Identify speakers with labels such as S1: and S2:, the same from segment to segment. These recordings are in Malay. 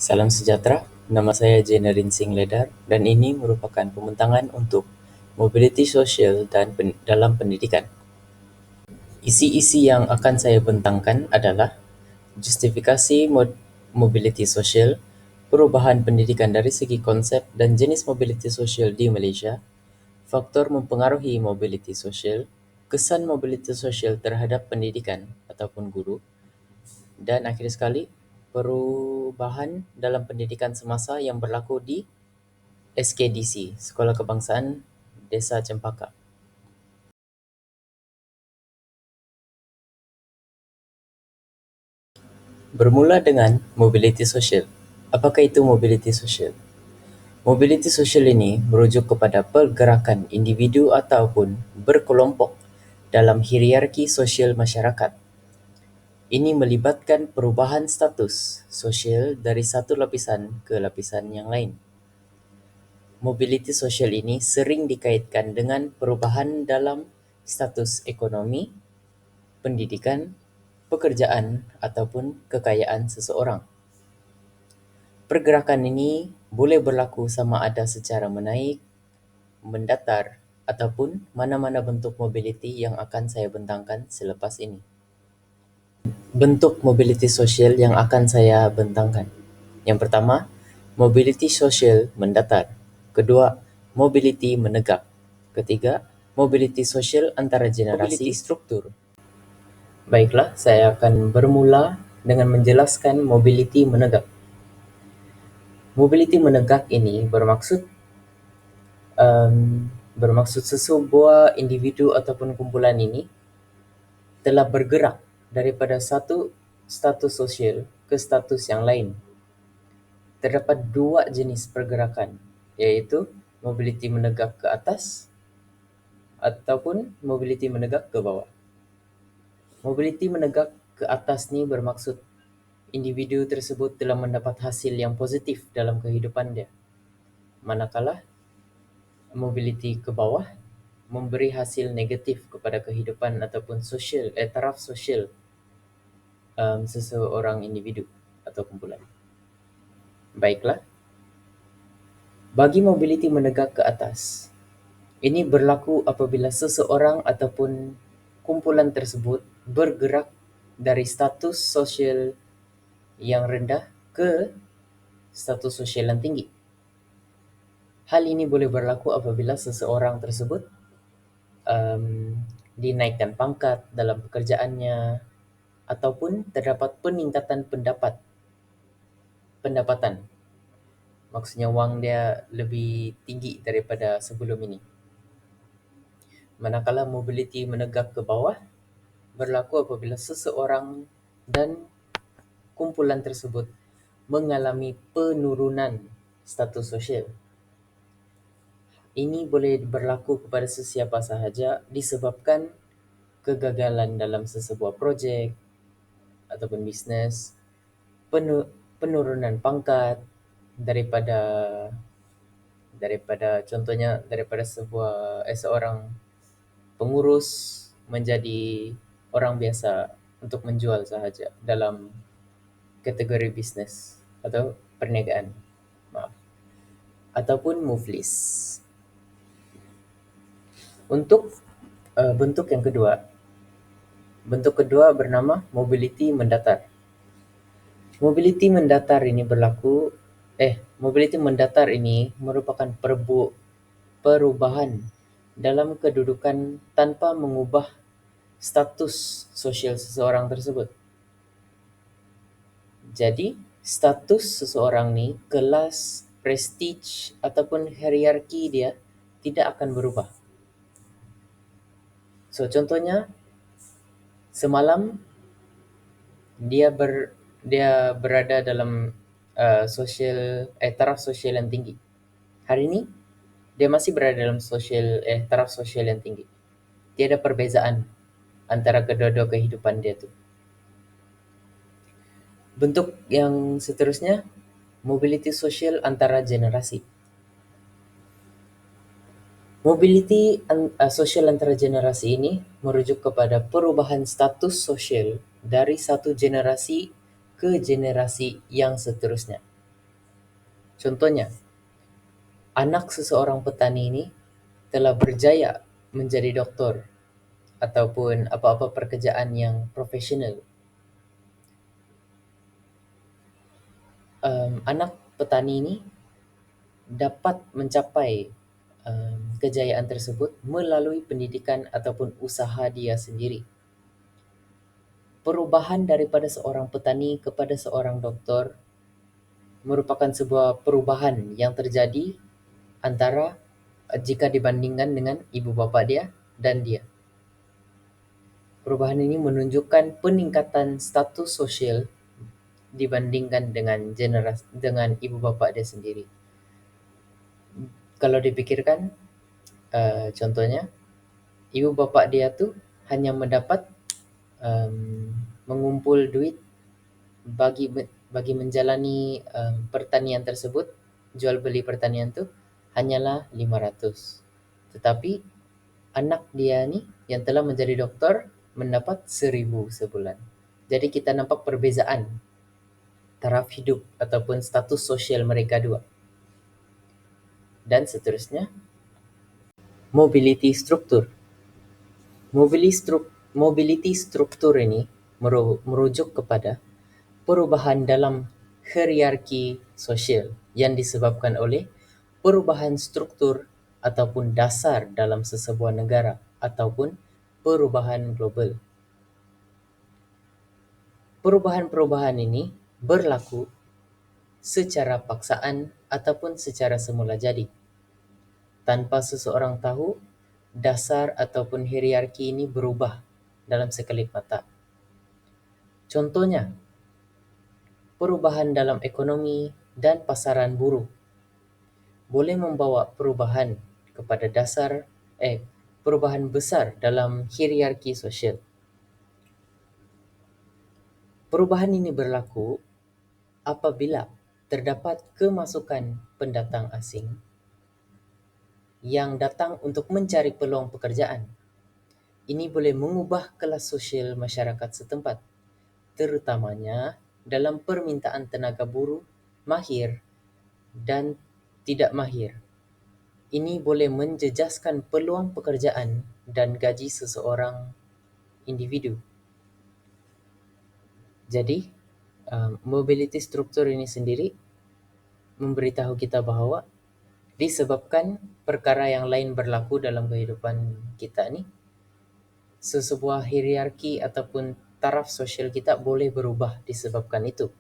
S1: Salam sejahtera, nama saya Jenerin Singh Ledar dan ini merupakan pembentangan untuk mobility sosial dan dalam pendidikan. Isi-isi yang akan saya bentangkan adalah justifikasi mobility sosial, perubahan pendidikan dari segi konsep dan jenis mobility sosial di Malaysia, faktor mempengaruhi mobility sosial, kesan mobility sosial terhadap pendidikan ataupun guru, dan akhir sekali, perubahan dalam pendidikan semasa yang berlaku di SKDC, Sekolah Kebangsaan Desa Cempaka. Bermula dengan mobility sosial. Apakah itu mobility sosial? Mobility sosial ini merujuk kepada pergerakan individu ataupun berkelompok dalam hierarki sosial masyarakat. Ini melibatkan perubahan status sosial dari satu lapisan ke lapisan yang lain. Mobility sosial ini sering dikaitkan dengan perubahan dalam status ekonomi, pendidikan, pekerjaan ataupun kekayaan seseorang. Pergerakan ini boleh berlaku sama ada secara menaik, mendatar ataupun mana-mana bentuk mobility yang akan saya bentangkan selepas ini. Bentuk mobility sosial yang akan saya bentangkan. Yang pertama, mobility sosial mendatar. Kedua, mobility menegak. Ketiga, mobility sosial antara generasi struktur. Baiklah, saya akan bermula dengan menjelaskan mobility menegak. Mobility menegak ini bermaksud sesebuah individu ataupun kumpulan ini telah bergerak daripada satu status sosial ke status yang lain. Terdapat dua jenis pergerakan, iaitu mobility menegak ke atas ataupun mobility menegak ke bawah. Mobility menegak ke atas ni bermaksud individu tersebut telah mendapat hasil yang positif dalam kehidupan dia. Manakala mobility ke bawah memberi hasil negatif kepada kehidupan ataupun taraf sosial seseorang individu atau kumpulan. Baiklah, bagi mobility menegak ke atas, ini berlaku apabila seseorang ataupun kumpulan tersebut bergerak dari status sosial yang rendah ke status sosial yang tinggi. Hal ini boleh berlaku apabila seseorang tersebut dinaikkan pangkat dalam pekerjaannya ataupun terdapat peningkatan pendapatan. Maksudnya wang dia lebih tinggi daripada sebelum ini. Manakala mobility menegak ke bawah berlaku apabila seseorang dan kumpulan tersebut mengalami penurunan status sosial. Ini boleh berlaku kepada sesiapa sahaja disebabkan kegagalan dalam sesebuah projek ataupun bisnes, penurunan pangkat daripada seorang pengurus menjadi orang biasa untuk menjual sahaja dalam kategori bisnes atau perniagaan. Ataupun muflis. Untuk bentuk kedua bernama mobility mendatar. Mobility mendatar ini merupakan perubahan dalam kedudukan tanpa mengubah status sosial seseorang tersebut. Jadi, status seseorang ni, kelas, prestige ataupun hierarki dia tidak akan berubah. So, contohnya, semalam dia berada dalam taraf sosial yang tinggi. Hari ini dia masih berada dalam taraf sosial yang tinggi. Tiada perbezaan antara kedua-dua kehidupan dia tu. Bentuk yang seterusnya, mobility sosial antara generasi. Mobility sosial antara generasi ini merujuk kepada perubahan status sosial dari satu generasi ke generasi yang seterusnya. Contohnya, anak seseorang petani ini telah berjaya menjadi doktor ataupun apa-apa pekerjaan yang profesional. Anak petani ini dapat mencapai kejayaan tersebut melalui pendidikan ataupun usaha dia sendiri. Perubahan daripada seorang petani kepada seorang doktor merupakan sebuah perubahan yang terjadi antara jika dibandingkan dengan ibu bapa dia dan dia. Perubahan ini menunjukkan peningkatan status sosial dibandingkan dengan ibu bapa dia sendiri. Kalau dipikirkan, contohnya, ibu bapa dia tu hanya mendapat mengumpul duit bagi menjalani pertanian tersebut, jual beli pertanian tu hanyalah 500. Tetapi anak dia ni yang telah menjadi doktor mendapat 1,000 sebulan. Jadi kita nampak perbezaan taraf hidup ataupun status sosial mereka dua. Dan seterusnya, mobility struktur. Mobility struktur ini merujuk kepada perubahan dalam hierarki sosial yang disebabkan oleh perubahan struktur ataupun dasar dalam sesebuah negara ataupun perubahan global. Perubahan-perubahan ini berlaku secara paksaan ataupun secara semula jadi, tanpa seseorang tahu dasar ataupun hierarki ini berubah dalam sekelip mata. Contohnya, perubahan dalam ekonomi dan pasaran buruh boleh membawa perubahan besar dalam hierarki sosial. Perubahan ini berlaku apabila terdapat kemasukan pendatang asing yang datang untuk mencari peluang pekerjaan. Ini boleh mengubah kelas sosial masyarakat setempat, terutamanya dalam permintaan tenaga buruh mahir dan tidak mahir. Ini boleh menjejaskan peluang pekerjaan dan gaji seseorang individu. Jadi, mobility struktur ini sendiri memberitahu kita bahawa disebabkan perkara yang lain berlaku dalam kehidupan kita ni, sesebuah hierarki ataupun taraf sosial kita boleh berubah disebabkan itu.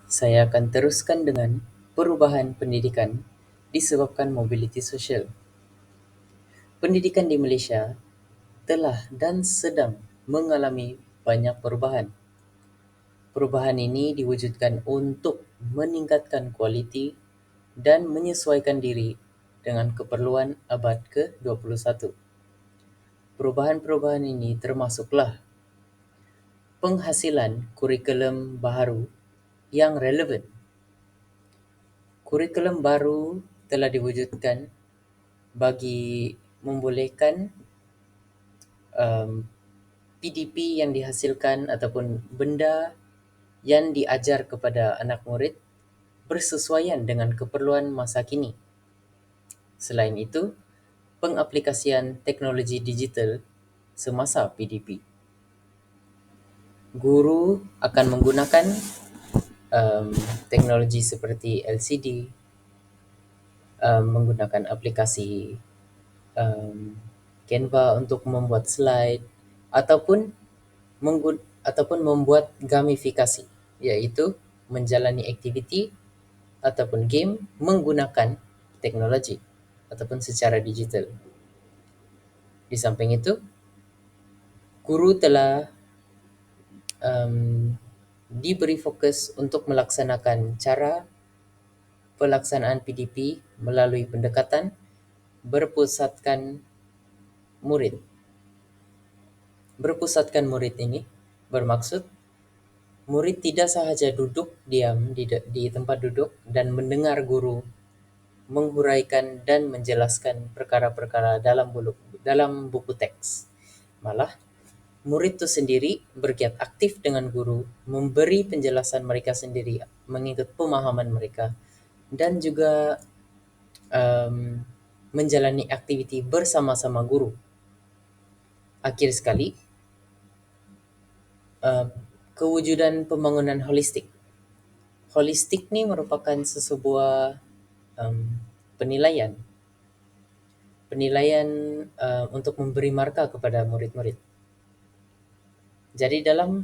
S1: Saya akan teruskan dengan perubahan pendidikan disebabkan mobility sosial. Pendidikan di Malaysia telah dan sedang mengalami banyak perubahan. Perubahan ini diwujudkan untuk meningkatkan kualiti dan menyesuaikan diri dengan keperluan abad ke-21. Perubahan-perubahan ini termasuklah penghasilan kurikulum baharu yang relevan. Kurikulum baru telah diwujudkan bagi membolehkan PDP yang dihasilkan ataupun benda yang diajar kepada anak murid bersesuaian dengan keperluan masa kini. Selain itu, pengaplikasian teknologi digital semasa PDP. Guru akan menggunakan teknologi seperti LCD, menggunakan aplikasi Canva untuk membuat slide ataupun membuat gamifikasi, iaitu menjalani aktiviti ataupun game menggunakan teknologi ataupun secara digital. Di samping itu, guru telah diberi fokus untuk melaksanakan cara pelaksanaan PDP melalui pendekatan berpusatkan murid. Berpusatkan murid ini bermaksud murid tidak sahaja duduk diam di tempat duduk dan mendengar guru menghuraikan dan menjelaskan perkara-perkara dalam buku teks. Malah, murid itu sendiri bergiat aktif dengan guru, memberi penjelasan mereka sendiri, mengikut pemahaman mereka, dan juga em, menjalani aktiviti bersama-sama guru. Akhir sekali, em, kewujudan pembangunan holistik. Holistik ini merupakan sebuah em, penilaian, penilaian untuk memberi marka kepada murid-murid. Jadi dalam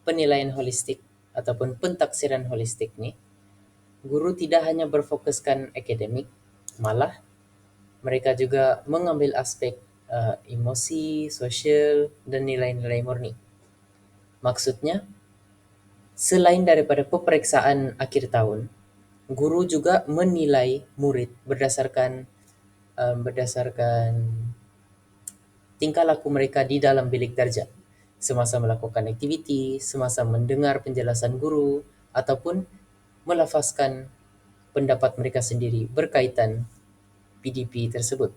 S1: penilaian holistik ataupun pentaksiran holistik ni, guru tidak hanya berfokuskan akademik, malah mereka juga mengambil aspek emosi, sosial, dan nilai-nilai murni. Maksudnya, selain daripada peperiksaan akhir tahun, guru juga menilai murid berdasarkan tingkah laku mereka di dalam bilik darjah, semasa melakukan aktiviti, semasa mendengar penjelasan guru, ataupun melafazkan pendapat mereka sendiri berkaitan PDP tersebut.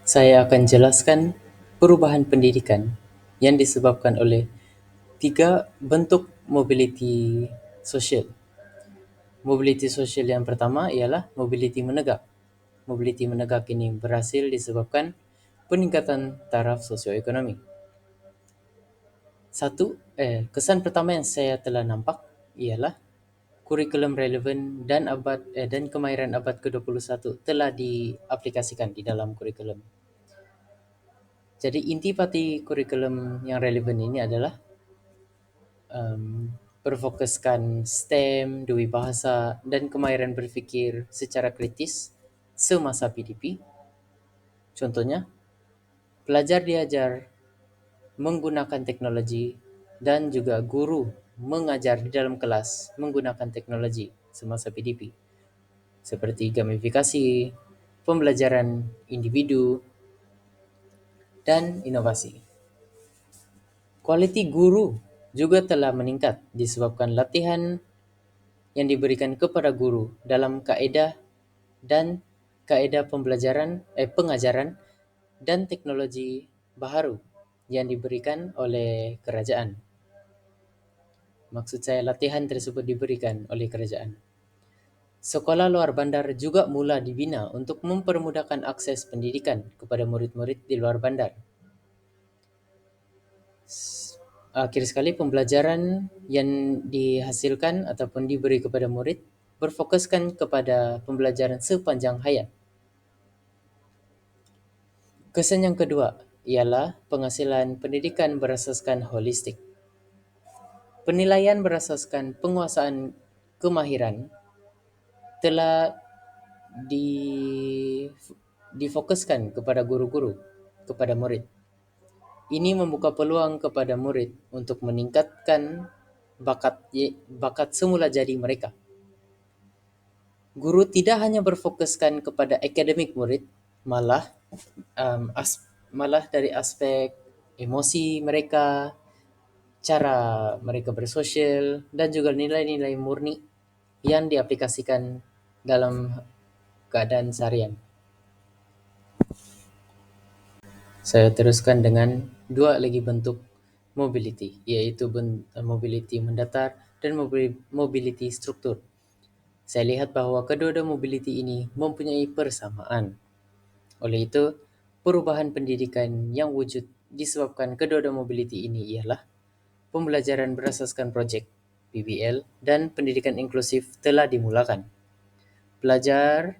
S1: Saya akan jelaskan perubahan pendidikan yang disebabkan oleh 3 bentuk mobiliti sosial. Mobiliti sosial yang pertama ialah mobiliti menegak. Mobiliti menegak ini berhasil disebabkan peningkatan taraf sosioekonomi. Kesan pertama yang saya telah nampak ialah kurikulum relevan dan kemahiran abad ke-21 telah diaplikasikan di dalam kurikulum. Jadi inti pati kurikulum yang relevan ini adalah berfokuskan STEM, dui bahasa, dan kemahiran berfikir secara kritis semasa PDP. Contohnya, pelajar diajar menggunakan teknologi dan juga guru mengajar di dalam kelas menggunakan teknologi semasa PDP, seperti gamifikasi, pembelajaran individu, dan inovasi. Kualiti guru juga telah meningkat disebabkan latihan yang diberikan kepada guru dalam kaedah pengajaran dan teknologi baharu yang diberikan oleh kerajaan. Maksud saya latihan tersebut diberikan oleh kerajaan. Sekolah luar bandar juga mula dibina untuk mempermudahkan akses pendidikan kepada murid-murid di luar bandar. Akhir sekali, pembelajaran yang dihasilkan ataupun diberi kepada murid berfokuskan kepada pembelajaran sepanjang hayat. Kesan yang kedua ialah penghasilan pendidikan berasaskan holistik. Penilaian berasaskan penguasaan kemahiran telah difokuskan kepada guru-guru, kepada murid. Ini membuka peluang kepada murid untuk meningkatkan bakat semula jadi mereka. Guru tidak hanya berfokuskan kepada akademik murid, malah dari aspek emosi mereka, cara mereka bersosial, dan juga nilai-nilai murni yang diaplikasikan dalam keadaan seharian. Saya teruskan dengan 2 lagi bentuk mobility, iaitu mobility mendatar dan mobility struktur. Saya lihat bahawa kedua-dua mobility ini mempunyai persamaan. Oleh itu, perubahan pendidikan yang wujud disebabkan kedua-dua mobility ini ialah pembelajaran berasaskan projek PBL dan pendidikan inklusif telah dimulakan. Pelajar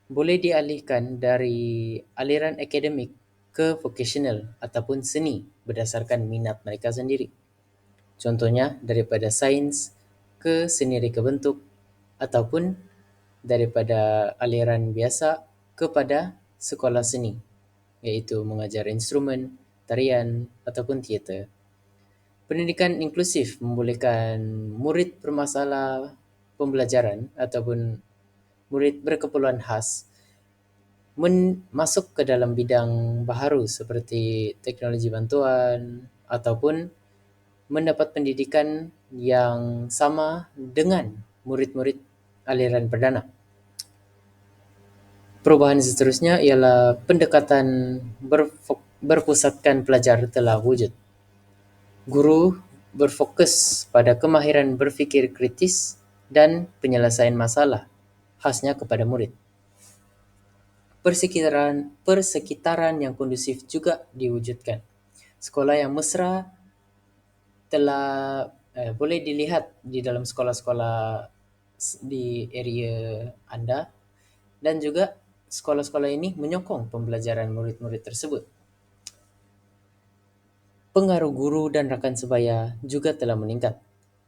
S1: boleh dialihkan dari aliran akademik ke vocational ataupun seni berdasarkan minat mereka sendiri. Contohnya daripada sains ke seni reka bentuk ataupun daripada aliran biasa kepada sekolah seni, iaitu mengajar instrumen, tarian ataupun teater. Pendidikan inklusif membolehkan murid bermasalah pembelajaran ataupun murid berkeperluan khas masuk ke dalam bidang baharu seperti teknologi bantuan ataupun mendapat pendidikan yang sama dengan murid-murid aliran perdana. Perubahan seterusnya ialah pendekatan berpusatkan pelajar telah wujud. Guru berfokus pada kemahiran berfikir kritis dan penyelesaian masalah, khasnya kepada murid. Persekitaran yang kondusif juga diwujudkan. Sekolah yang mesra telah boleh dilihat di dalam sekolah-sekolah di area Anda, dan juga sekolah-sekolah ini menyokong pembelajaran murid-murid tersebut. Pengaruh guru dan rakan sebaya juga telah meningkat.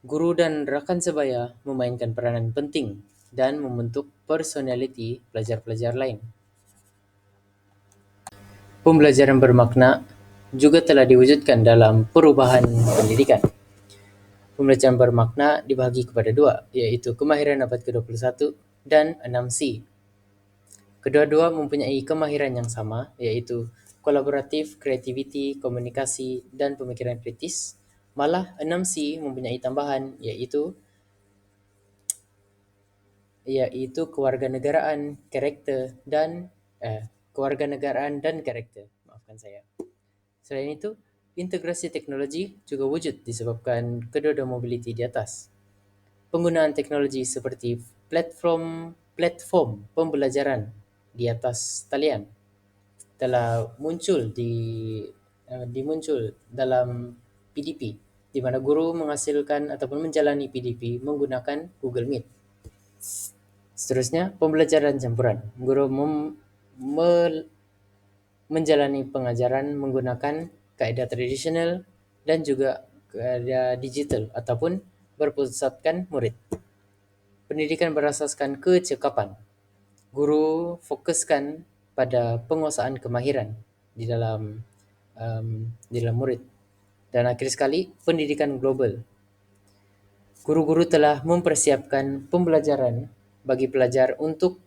S1: Guru dan rakan sebaya memainkan peranan penting dan membentuk personaliti pelajar-pelajar lain. Pembelajaran bermakna juga telah diwujudkan dalam perubahan pendidikan. Pembelajaran bermakna dibagi kepada dua, yaitu kemahiran abad ke-21 dan 6C. Kedua-dua mempunyai kemahiran yang sama, yaitu kolaboratif, kreativiti, komunikasi, dan pemikiran kritis. Malah 6C mempunyai tambahan, yaitu kewarganegaraan, karakter, dan kewarganegaraan dan karakter. Maafkan saya. Selain itu, integrasi teknologi juga wujud disebabkan kedua-dua mobility di atas. Penggunaan teknologi seperti platform pembelajaran di atas talian telah dimuncul dalam PDP, di mana guru menghasilkan ataupun menjalani PDP menggunakan Google Meet. Seterusnya, pembelajaran campuran. Guru menjalani pengajaran menggunakan kaedah tradisional dan juga kaedah digital ataupun berpusatkan murid. Pendidikan berasaskan kecekapan. Guru fokuskan pada penguasaan kemahiran di dalam murid. Dan akhir sekali, pendidikan global. Guru-guru telah mempersiapkan pembelajaran bagi pelajar untuk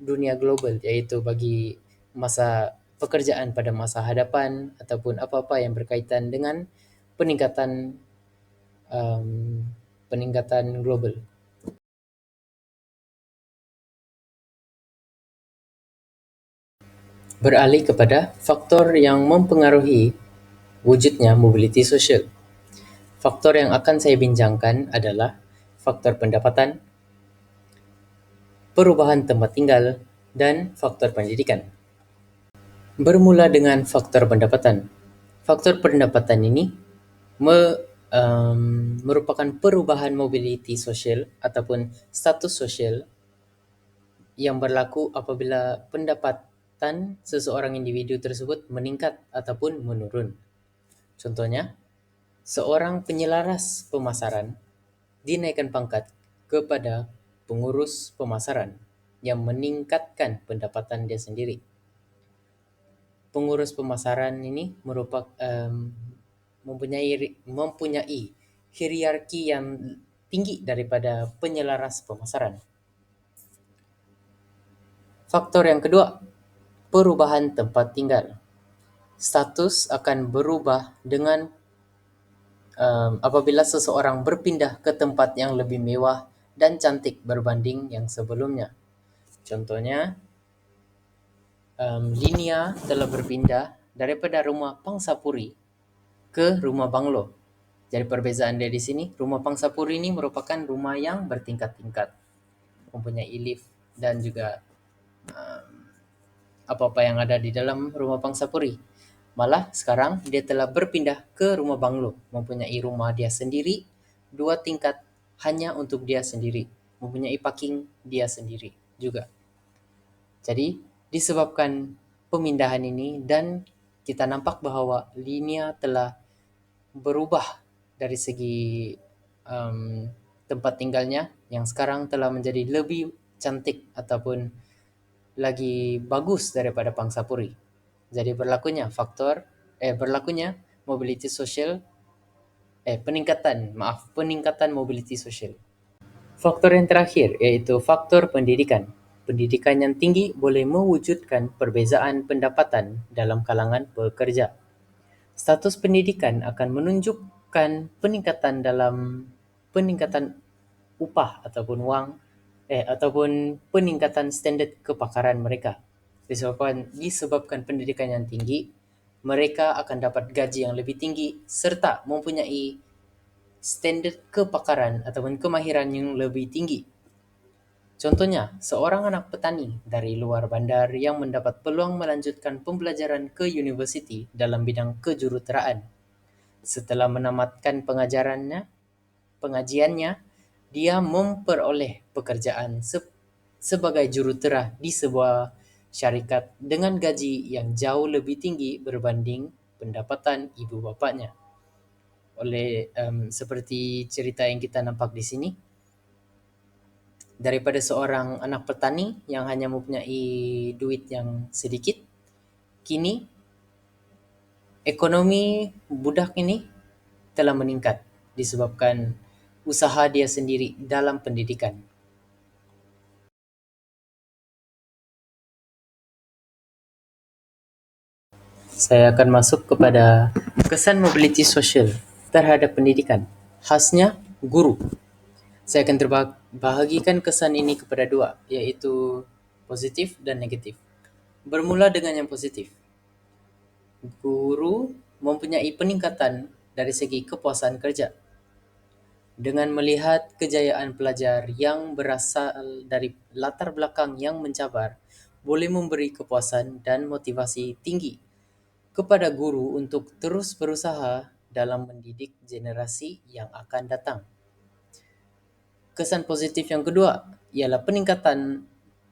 S1: dunia global, yaitu bagi masa pekerjaan pada masa hadapan ataupun apa-apa yang berkaitan dengan peningkatan global. Beralih kepada faktor yang mempengaruhi wujudnya mobility sosial. Faktor yang akan saya bincangkan adalah faktor pendapatan, perubahan tempat tinggal, dan faktor pendidikan. Bermula dengan faktor pendapatan. Faktor pendapatan ini merupakan perubahan mobility sosial ataupun status sosial yang berlaku apabila pendapatan seseorang individu tersebut meningkat ataupun menurun. Contohnya, seorang penyelaras pemasaran dinaikkan pangkat kepada pengurus pemasaran yang meningkatkan pendapatan dia sendiri. Pengurus pemasaran ini mempunyai hierarki yang tinggi daripada penyelaras pemasaran. Faktor yang kedua, perubahan tempat tinggal. Status akan berubah dengan apabila seseorang berpindah ke tempat yang lebih mewah dan cantik berbanding yang sebelumnya. Contohnya, Linia telah berpindah daripada rumah Pangsapuri ke rumah banglo. Jadi perbezaan dia di sini, rumah Pangsapuri ini merupakan rumah yang bertingkat-tingkat, mempunyai lift dan juga apa-apa yang ada di dalam rumah Pangsapuri. Malah sekarang dia telah berpindah ke rumah banglo, mempunyai rumah dia sendiri, 2 tingkat hanya untuk dia sendiri, mempunyai parking dia sendiri juga. Jadi disebabkan pemindahan ini dan kita nampak bahawa Linia telah berubah dari segi tempat tinggalnya yang sekarang telah menjadi lebih cantik ataupun lagi bagus daripada Pangsapuri. Jadi berlakunya mobility sosial peningkatan mobility sosial. Faktor yang terakhir yaitu faktor pendidikan. Pendidikan yang tinggi boleh mewujudkan perbezaan pendapatan dalam kalangan pekerja. Status pendidikan akan menunjukkan peningkatan upah ataupun peningkatan standard kepakaran mereka. Disebabkan pendidikan yang tinggi, mereka akan dapat gaji yang lebih tinggi serta mempunyai standard kepakaran ataupun kemahiran yang lebih tinggi. Contohnya, seorang anak petani dari luar bandar yang mendapat peluang melanjutkan pembelajaran ke universiti dalam bidang kejuruteraan. Setelah menamatkan pengajiannya, dia memperoleh pekerjaan sebagai jurutera di sebuah syarikat dengan gaji yang jauh lebih tinggi berbanding pendapatan ibu bapanya. Seperti cerita yang kita nampak di sini, daripada seorang anak petani yang hanya mempunyai duit yang sedikit, kini ekonomi budak ini telah meningkat disebabkan usaha dia sendiri dalam pendidikan. Saya akan masuk kepada kesan mobility sosial terhadap pendidikan, khasnya guru. Saya akan terbahagikan kesan ini kepada dua, yaitu positif dan negatif. Bermula dengan yang positif. Guru mempunyai peningkatan dari segi kepuasan kerja. Dengan melihat kejayaan pelajar yang berasal dari latar belakang yang mencabar, boleh memberi kepuasan dan motivasi tinggi kepada guru untuk terus berusaha dalam mendidik generasi yang akan datang. Kesan positif yang kedua ialah peningkatan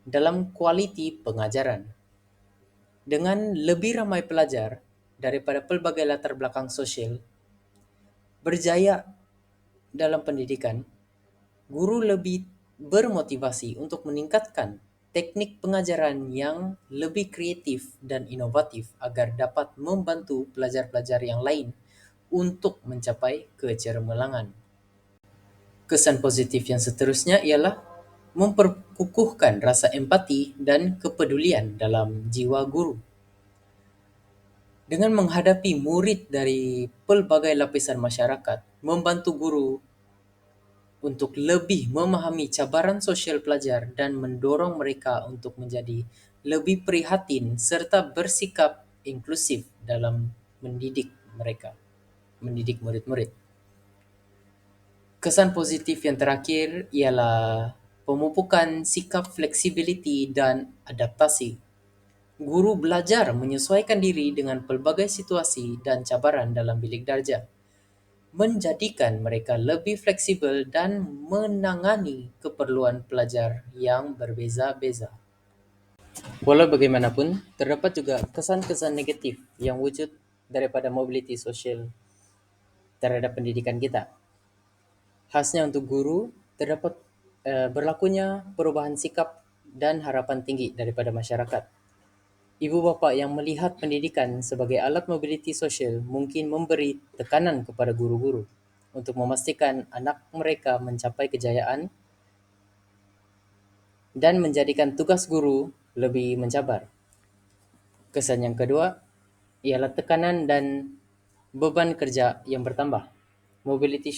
S1: dalam kualiti pengajaran. Dengan lebih ramai pelajar daripada pelbagai latar belakang sosial berjaya dalam pendidikan, guru lebih bermotivasi untuk meningkatkan teknik pengajaran yang lebih kreatif dan inovatif agar dapat membantu pelajar-pelajar yang lain untuk mencapai kecermelangan. Kesan positif yang seterusnya ialah memperkukuhkan rasa empati dan kepedulian dalam jiwa guru. Dengan menghadapi murid dari pelbagai lapisan masyarakat, membantu guru untuk lebih memahami cabaran sosial pelajar dan mendorong mereka untuk menjadi lebih prihatin serta bersikap inklusif dalam mendidik mereka, mendidik murid-murid. Kesan positif yang terakhir ialah pemupukan sikap fleksibiliti dan adaptasi. Guru belajar menyesuaikan diri dengan pelbagai situasi dan cabaran dalam bilik darjah, menjadikan mereka lebih fleksibel dan menangani keperluan pelajar yang berbeza-beza. Walau bagaimanapun, terdapat juga kesan-kesan negatif yang wujud daripada mobility sosial terhadap pendidikan kita. Khasnya untuk guru, terdapat berlakunya perubahan sikap dan harapan tinggi daripada masyarakat. Ibu bapa yang melihat pendidikan sebagai alat mobility sosial mungkin memberi tekanan kepada guru-guru untuk memastikan anak mereka mencapai kejayaan dan menjadikan tugas guru lebih mencabar. Kesan yang kedua ialah tekanan dan beban kerja yang bertambah. Mobility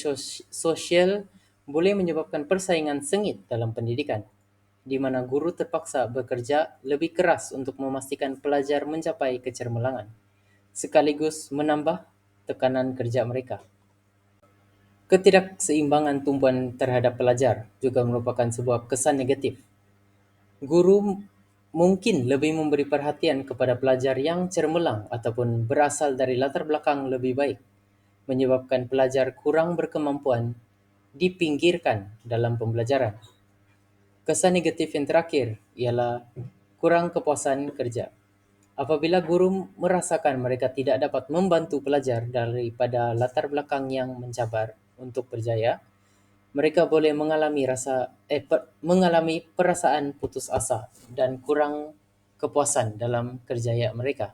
S1: sosial boleh menyebabkan persaingan sengit dalam pendidikan, di mana guru terpaksa bekerja lebih keras untuk memastikan pelajar mencapai kecermelangan, sekaligus menambah tekanan kerja mereka. Ketidakseimbangan tumpuan terhadap pelajar juga merupakan sebuah kesan negatif. Guru mungkin lebih memberi perhatian kepada pelajar yang cermelang ataupun berasal dari latar belakang lebih baik, menyebabkan pelajar kurang berkemampuan dipinggirkan dalam pembelajaran. Kesan negatif yang terakhir ialah kurang kepuasan kerja. Apabila guru merasakan mereka tidak dapat membantu pelajar daripada latar belakang yang mencabar untuk berjaya, mereka boleh mengalami perasaan putus asa dan kurang kepuasan dalam kerjaya mereka.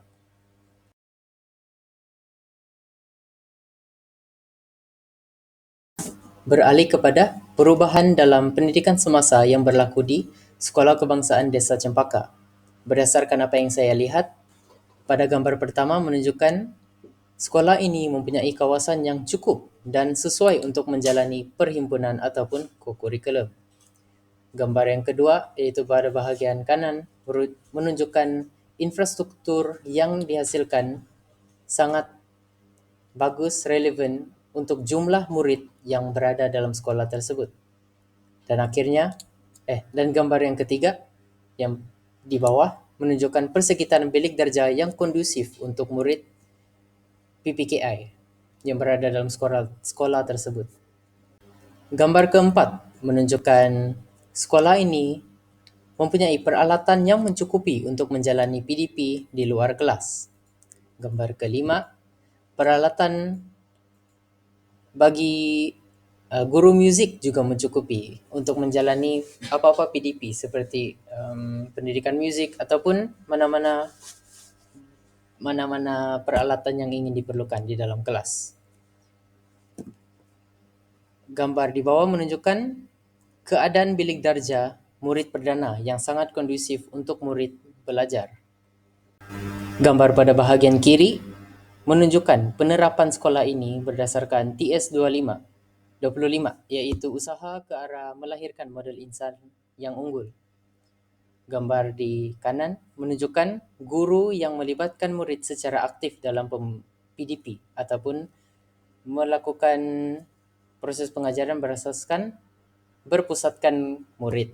S1: Beralih kepada perubahan dalam pendidikan semasa yang berlaku di Sekolah Kebangsaan Desa Cempaka. Berdasarkan apa yang saya lihat, pada gambar pertama menunjukkan sekolah ini mempunyai kawasan yang cukup dan sesuai untuk menjalani perhimpunan ataupun kokurikulum. Gambar yang kedua, iaitu pada bahagian kanan, menunjukkan infrastruktur yang dihasilkan sangat bagus, relevan untuk jumlah murid yang berada dalam sekolah tersebut. Dan akhirnya, dan gambar yang ketiga yang di bawah menunjukkan persekitaran bilik darjah yang kondusif untuk murid PPKI yang berada dalam sekolah tersebut. Gambar keempat menunjukkan sekolah ini mempunyai peralatan yang mencukupi untuk menjalani PDP di luar kelas. Gambar kelima, peralatan bagi guru muzik juga mencukupi untuk menjalani apa-apa PDP seperti pendidikan muzik ataupun mana-mana peralatan yang ingin diperlukan di dalam kelas. Gambar di bawah menunjukkan keadaan bilik darjah murid perdana yang sangat kondusif untuk murid belajar. Gambar pada bahagian kiri menunjukkan penerapan sekolah ini berdasarkan TS 25, iaitu usaha ke arah melahirkan model insan yang unggul. Gambar di kanan menunjukkan guru yang melibatkan murid secara aktif dalam PDP ataupun melakukan proses pengajaran berpusatkan murid.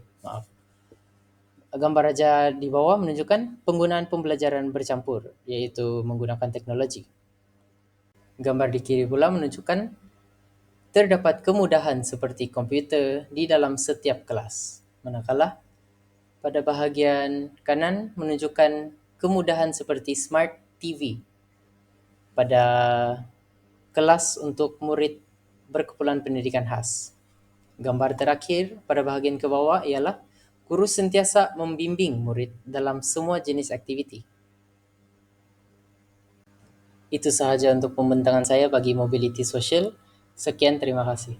S1: Gambar raja di bawah menunjukkan penggunaan pembelajaran bercampur, yaitu menggunakan teknologi. Gambar di kiri pula menunjukkan terdapat kemudahan seperti komputer di dalam setiap kelas. Manakala pada bahagian kanan menunjukkan kemudahan seperti smart TV pada kelas untuk murid berkeperluan pendidikan khas. Gambar terakhir pada bahagian ke bawah ialah guru sentiasa membimbing murid dalam semua jenis aktiviti. Itu sahaja untuk pembentangan saya bagi mobility sosial. Sekian, terima kasih.